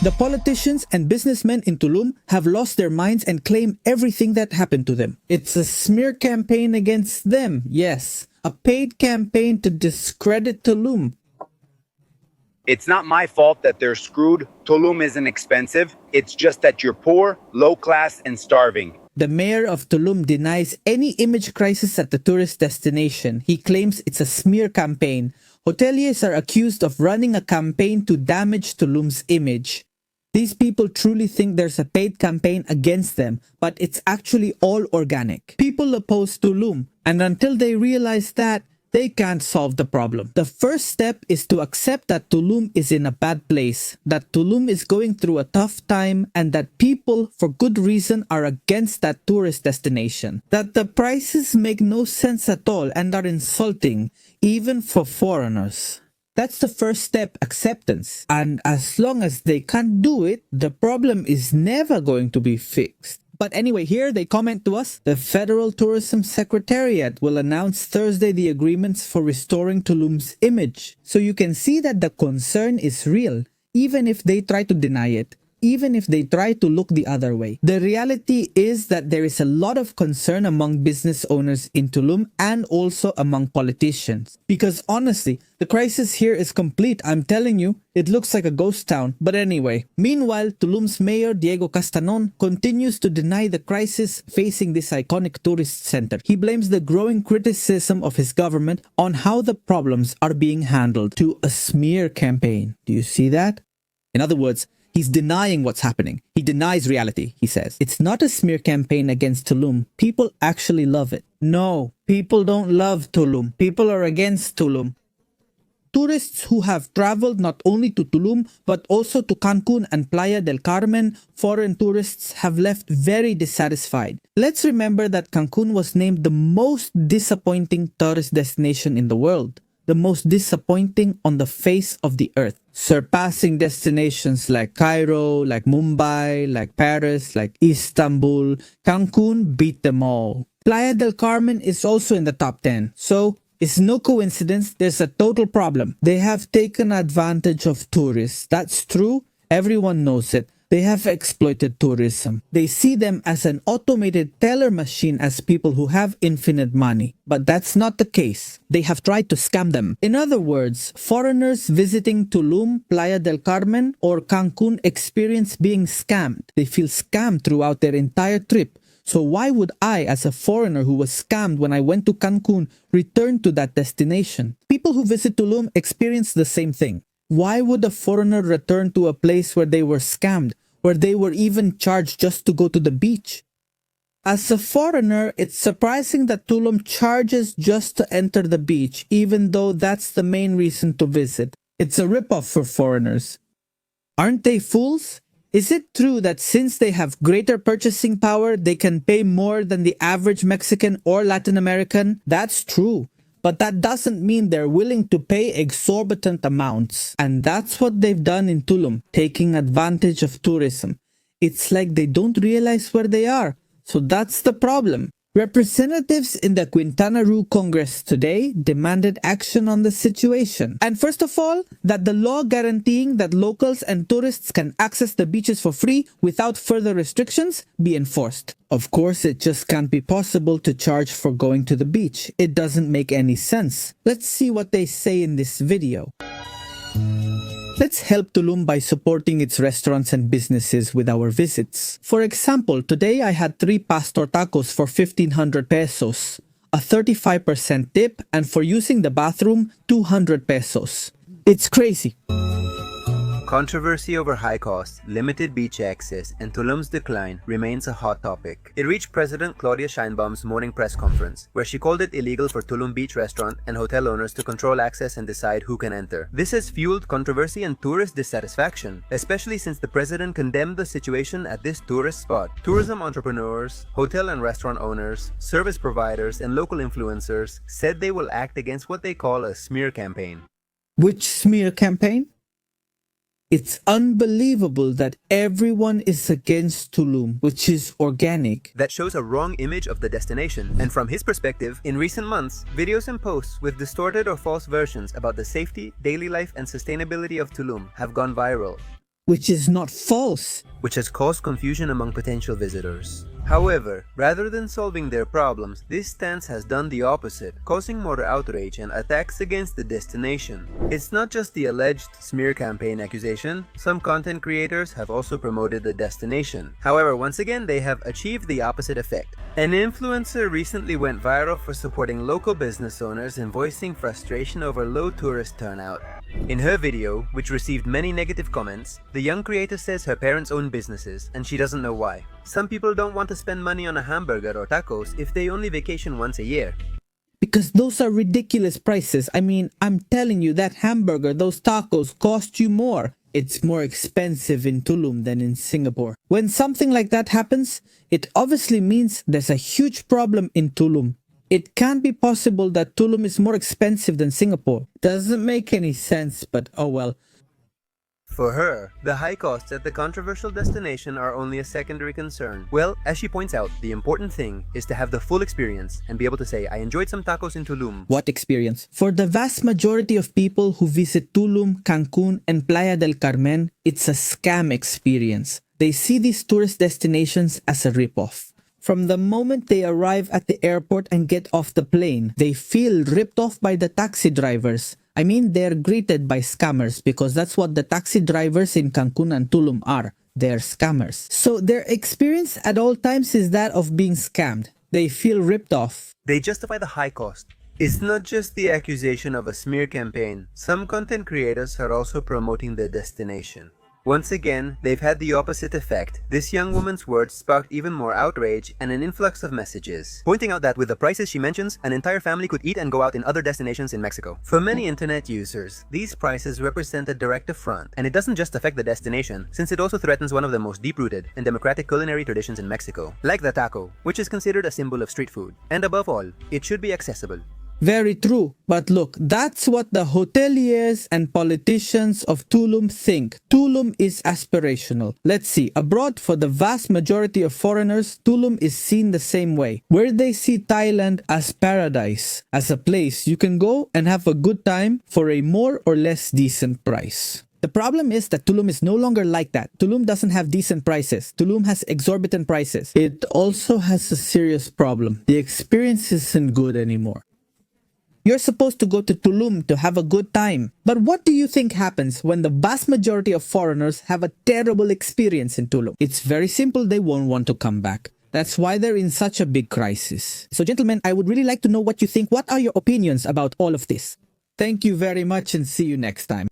The politicians and businessmen in Tulum have lost their minds and claim everything that happened to them. It's a smear campaign against them, yes. A paid campaign to discredit Tulum. It's not my fault that they're screwed. Tulum isn't expensive. It's just that you're poor, low class, and starving. The mayor of Tulum denies any image crisis at the tourist destination. He claims it's a smear campaign. Hoteliers are accused of running a campaign to damage Tulum's image. These people truly think there's a paid campaign against them, but it's actually all organic. People oppose Tulum, and until they realize that, they can't solve the problem. The first step is to accept that Tulum is in a bad place, that Tulum is going through a tough time, and that people, for good reason, are against that tourist destination. That the prices make no sense at all and are insulting, even for foreigners. That's the first step, acceptance. And as long as they can't do it, the problem is never going to be fixed. But anyway, here they comment to us, the Federal Tourism Secretariat will announce Thursday the agreements for restoring Tulum's image. So you can see that the concern is real, even if they try to deny it. Even if they try to look the other way. The reality is that there is a lot of concern among business owners in Tulum and also among politicians. Because honestly, the crisis here is complete. I'm telling you, it looks like a ghost town. But anyway, meanwhile, Tulum's mayor Diego Castanon continues to deny the crisis facing this iconic tourist center. He blames the growing criticism of his government on how the problems are being handled to a smear campaign. Do you see that? In other words, he's denying what's happening. He denies reality, he says. It's not a smear campaign against Tulum. People actually love it. No, people don't love Tulum. People are against Tulum. Tourists who have traveled not only to Tulum but also to Cancun and Playa del Carmen, foreign tourists have left very dissatisfied. Let's remember that Cancun was named the most disappointing tourist destination in the world. The most disappointing on the face of the earth, surpassing destinations like Cairo, like Mumbai, like Paris, like Istanbul. Cancun beat them all. Playa del Carmen is also in the top 10, so it's no coincidence there's a total problem. They have taken advantage of tourists. That's true, everyone knows it. They have exploited tourism. They see them as an automated teller machine as people who have infinite money. But that's not the case. They have tried to scam them. In other words, foreigners visiting Tulum, Playa del Carmen, or Cancun experience being scammed. They feel scammed throughout their entire trip. So why would I, as a foreigner who was scammed when I went to Cancun, return to that destination? People who visit Tulum experience the same thing. Why would a foreigner return to a place where they were scammed, where they were even charged just to go to the beach? As a foreigner, it's surprising that Tulum charges just to enter the beach, even though that's the main reason to visit. It's a ripoff for foreigners. Aren't they fools? Is it true that since they have greater purchasing power, they can pay more than the average Mexican or Latin American? That's true. But that doesn't mean they're willing to pay exorbitant amounts. And that's what they've done in Tulum, taking advantage of tourism. It's like they don't realize where they are. So that's the problem. Representatives in the Quintana Roo Congress today demanded action on the situation. And first of all, that the law guaranteeing that locals and tourists can access the beaches for free without further restrictions be enforced. Of course, it just can't be possible to charge for going to the beach. It doesn't make any sense. Let's see what they say in this video. Let's help Tulum by supporting its restaurants and businesses with our visits. For example, today I had 3 pastor tacos for 1,500 pesos, a 35% tip, and for using the bathroom, 200 pesos. It's crazy. Controversy over high costs, limited beach access, and Tulum's decline remains a hot topic. It reached President Claudia Sheinbaum's morning press conference, where she called it illegal for Tulum beach restaurant and hotel owners to control access and decide who can enter. This has fueled controversy and tourist dissatisfaction, especially since the president condemned the situation at this tourist spot. Tourism entrepreneurs, hotel and restaurant owners, service providers, and local influencers said they will act against what they call a smear campaign. Which smear campaign? It's unbelievable that everyone is against Tulum, which is organic. That shows a wrong image of the destination. And from his perspective, in recent months, videos and posts with distorted or false versions about the safety, daily life, and sustainability of Tulum have gone viral. which is not false. which has caused confusion among potential visitors. However, rather than solving their problems, this stance has done the opposite, causing more outrage and attacks against the destination. It's not just the alleged smear campaign accusation, some content creators have also promoted the destination. However, once again, they have achieved the opposite effect. An influencer recently went viral for supporting local business owners and voicing frustration over low tourist turnout. In her video, which received many negative comments, the young creator says her parents own businesses and she doesn't know why. Some people don't want to spend money on a hamburger or tacos if they only vacation once a year. Because those are ridiculous prices. I mean, I'm telling you, that hamburger, those tacos cost you more. It's more expensive in Tulum than in Singapore. When something like that happens, it obviously means there's a huge problem in Tulum. It can't be possible that Tulum is more expensive than Singapore. Doesn't make any sense, but oh well. For her, the high costs at the controversial destination are only a secondary concern. Well, as she points out, the important thing is to have the full experience and be able to say, I enjoyed some tacos in Tulum. What experience? For the vast majority of people who visit Tulum, Cancun, and Playa del Carmen, it's a scam experience. They see these tourist destinations as a ripoff. From the moment they arrive at the airport and get off the plane, they feel ripped off by the taxi drivers. I mean, they're greeted by scammers because that's what the taxi drivers in Cancun and Tulum are. They're scammers. So their experience at all times is that of being scammed. They feel ripped off. They justify the high cost. It's not just the accusation of a smear campaign. Some content creators are also promoting the destination. Once again, they've had the opposite effect. This young woman's words sparked even more outrage and an influx of messages, pointing out that with the prices she mentions, an entire family could eat and go out in other destinations in Mexico. For many internet users, these prices represent a direct affront, and it doesn't just affect the destination, since it also threatens one of the most deep-rooted and democratic culinary traditions in Mexico, like the taco, which is considered a symbol of street food. And above all, it should be accessible. Very true. But look, that's what the hoteliers and politicians of Tulum think. Tulum is aspirational. Let's see, abroad, for the vast majority of foreigners, Tulum is seen the same way, where they see Thailand as paradise, as a place you can go and have a good time for a more or less decent price. The problem is that Tulum is no longer like that. Tulum doesn't have decent prices. Tulum has exorbitant prices. It also has a serious problem. The experience isn't good anymore. You're supposed to go to Tulum to have a good time. But what do you think happens when the vast majority of foreigners have a terrible experience in Tulum? It's very simple, they won't want to come back. That's why they're in such a big crisis. So gentlemen, I would really like to know what you think. What are your opinions about all of this? Thank you very much and see you next time.